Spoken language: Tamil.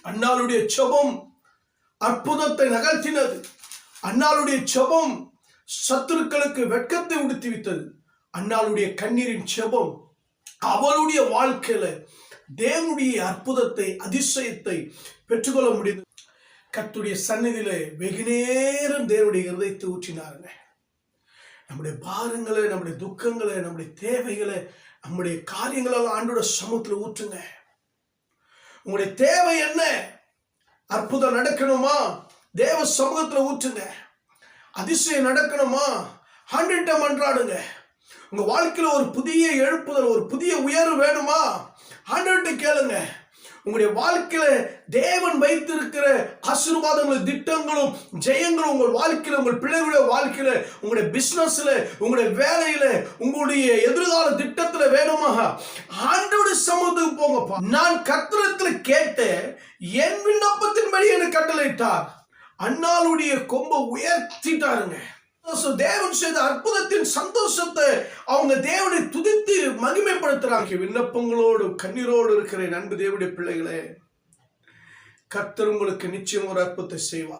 அன்னாளுடைய செபம் அற்புதத்தை நகர்த்தினது. அன்னாளுடைய செபம் சத்துருக்களுக்கு வெட்கத்தை உடுத்தி விட்டது. அன்னாளுடைய கண்ணீரின் செபம் அவளுடைய வாழ்க்கையில தேவனுடைய அற்புதத்தை அதிசயத்தை பெற்றுக்கொள்ள முடியுது. கர்த்தருடைய சந்நிதியில வெகு நேரம் தேவனுடைய இருதயத்தை ஊற்றினாருங்க. நம்முடைய பாரங்களை, நம்முடைய துக்கங்களை, நம்முடைய தேவைகளை, நம்முடைய காரியங்களெல்லாம் ஆண்டோட சமூகத்தில் ஊற்றுங்க. உங்களுடைய தேவை என்ன? அற்புதம் நடக்கணுமா? தேவ சமூகத்துல ஊற்றுங்க. அதிசயம் நடக்கணுமா? 100 டைம் மன்றாடுங்க. உங்க வாழ்க்கையில ஒரு புதிய எழுப்புதல், ஒரு புதிய உயர்வு வேணுமா? 100 கேளுங்க. உங்களுடைய வாழ்க்கையில தேவன் வைத்திருக்கிற ஆசீர்வாதங்களும் திட்டங்களும் ஜெயங்களும் உங்கள் வாழ்க்கையில, உங்கள் பிள்ளைகளுடைய வாழ்க்கையில, உங்களுடைய பிசினஸ்ல, உங்களுடைய வேலையில, உங்களுடைய எதிர்கால திட்டத்துல வேணுமா? ஆண்டவருடைய சமூகத்துக்கு போங்கப்பா. நான் கர்த்தரிடத்துல கேட்ட என் விண்ணப்பத்தின்படி எனக்கு கட்டளையிட்டார். அன்னாளுடைய கொம்பை உயர்த்திட்டாருங்க. தேவன் செய்த அற்புதத்தின் சந்தோஷத்தை அவங்க தேவனை துதித்து மகிமைப்படுத்துறாங்க. விண்ணப்பங்களோடு கண்ணீரோடு இருக்கிற அன்பு தேவனுடைய பிள்ளைகளே, கர்த்தர் உங்களுக்கு நிச்சயம் ஒரு அற்புதத்தை செய்வார்.